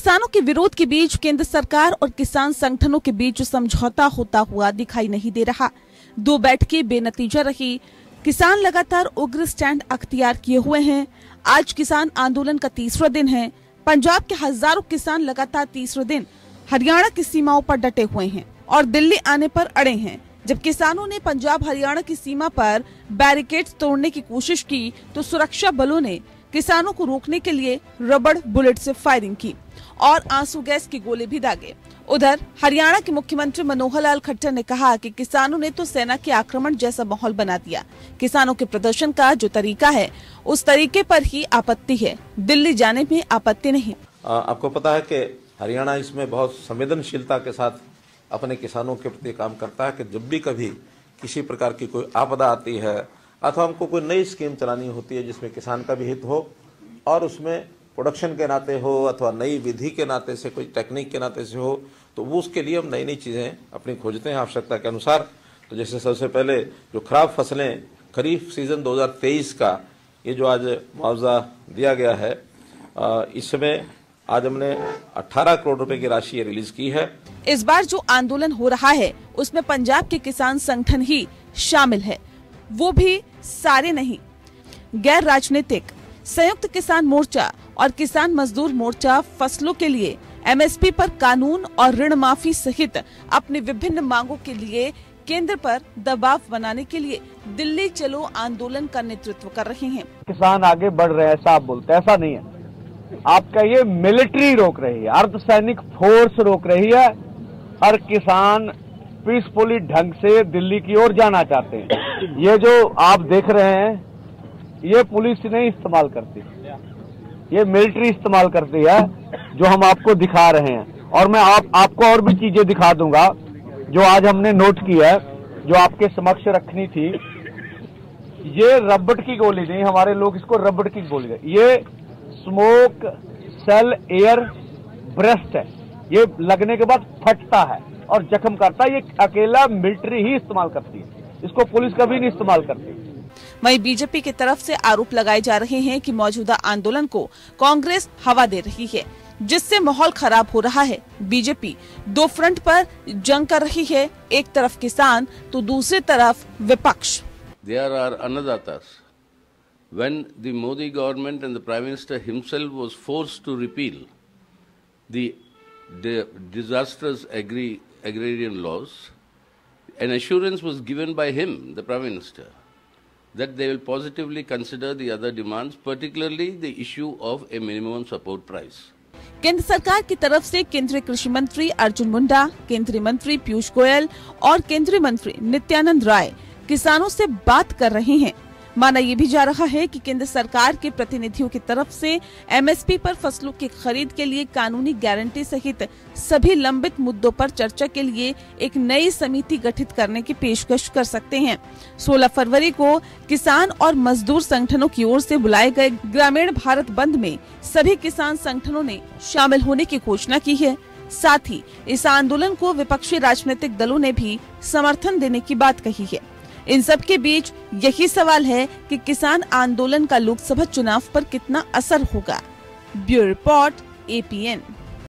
किसानों के विरोध के बीच केंद्र सरकार और किसान संगठनों के बीच समझौता होता हुआ दिखाई नहीं दे रहा। 2 बैठकें बेनतीजा रही। किसान लगातार उग्र स्टैंड अख्तियार किए हुए हैं। आज किसान आंदोलन का 3रा दिन है। पंजाब के हजारों किसान लगातार 3रे दिन हरियाणा की सीमाओं पर डटे हुए हैं और दिल्ली आने पर अड़े हैं। जब किसानों ने पंजाब हरियाणा की सीमा पर बैरिकेड्स तोड़ने की कोशिश की तो सुरक्षा बलों ने किसानों को रोकने के लिए रबड़ बुलेट से फायरिंग की और आंसू गैस के गोले भी दागे। उधर हरियाणा के मुख्यमंत्री मनोहर लाल खट्टर ने कहा कि किसानों ने तो सेना के आक्रमण जैसा माहौल बना दिया। किसानों के प्रदर्शन का जो तरीका है उस तरीके पर ही आपत्ति है, दिल्ली जाने में आपत्ति नहीं। आपको पता है कि हरियाणा इसमें बहुत संवेदनशीलता के साथ अपने किसानों के प्रति काम करता है कि जब भी कभी किसी प्रकार की कोई आपदा आती है अथवा हमको कोई नई स्कीम चलानी होती है जिसमें किसान का भी हित हो और उसमें प्रोडक्शन के नाते हो अथवा नई विधि के नाते से, कोई टेक्निक के नाते से हो, तो वो उसके लिए हम नई नई चीज़ें अपनी खोजते हैं आवश्यकता के अनुसार। तो जैसे सबसे पहले जो खराब फसलें खरीफ सीजन 2023 का ये जो आज मुआवजा दिया गया है, इसमें आज हमने 18 करोड़ रुपए की राशि रिलीज की है। इस बार जो आंदोलन हो रहा है उसमें पंजाब के किसान संगठन ही शामिल है, वो भी सारे नहीं। गैर राजनीतिक संयुक्त किसान मोर्चा और किसान मजदूर मोर्चा फसलों के लिए MSP पर कानून और ऋण माफी सहित अपनी विभिन्न मांगों के लिए केंद्र पर दबाव बनाने के लिए दिल्ली चलो आंदोलन का नेतृत्व कर रहे हैं। किसान आगे बढ़ रहे हैं, ऐसा आप बोलते हैं, ऐसा नहीं है। आपका ये मिलिट्री रोक रही है, अर्धसैनिक फोर्स रोक रही है और किसान पीसफुली ढंग से दिल्ली की ओर जाना चाहते हैं। ये जो आप देख रहे हैं ये पुलिस नहीं इस्तेमाल करती, ये मिलिट्री इस्तेमाल करती है, जो हम आपको दिखा रहे हैं। और मैं आपको और भी चीजें दिखा दूंगा जो आज हमने नोट की है, जो आपके समक्ष रखनी थी। ये रबड़ की गोली नहीं, हमारे लोग इसको रबड़ की गोली है। ये स्मोक सेल एयर ब्रेस्ट है, ये लगने के बाद फटता है और जख्म करता है। ये अकेला मिलिट्री ही इस्तेमाल करती है, इसको पुलिस कभी नहीं इस्तेमाल करती। वहीं बीजेपी की तरफ से आरोप लगाए जा रहे हैं कि मौजूदा आंदोलन को कांग्रेस हवा दे रही है, जिससे माहौल खराब हो रहा है। बीजेपी 2 फ्रंट पर जंग कर रही है, एक तरफ किसान तो दूसरी तरफ विपक्ष। There are annadatas. When the Modi government and the Prime Minister himself was forced to repeal the disastrous agrarian laws, an assurance was given by him, the Prime Minister, that they will positively consider the other demands, particularly the issue of a minimum support price. केंद्र सरकार की तरफ से केंद्रीय कृषि मंत्री अर्जुन मुंडा, केंद्रीय मंत्री पीयूष गोयल और केंद्रीय मंत्री नित्यानंद राय किसानों से बात कर रहे हैं। माना ये भी जा रहा है कि केंद्र सरकार के प्रतिनिधियों की तरफ से MSP पर फसलों की खरीद के लिए कानूनी गारंटी सहित सभी लंबित मुद्दों पर चर्चा के लिए एक नई समिति गठित करने की पेशकश कर सकते हैं। 16 फरवरी को किसान और मजदूर संगठनों की ओर से बुलाए गए ग्रामीण भारत बंद में सभी किसान संगठनों ने शामिल होने की घोषणा की है। साथ ही इस आंदोलन को विपक्षी राजनीतिक दलों ने भी समर्थन देने की बात कही है। इन सब के बीच यही सवाल है कि किसान आंदोलन का लोकसभा चुनाव पर कितना असर होगा। Bureau report APN।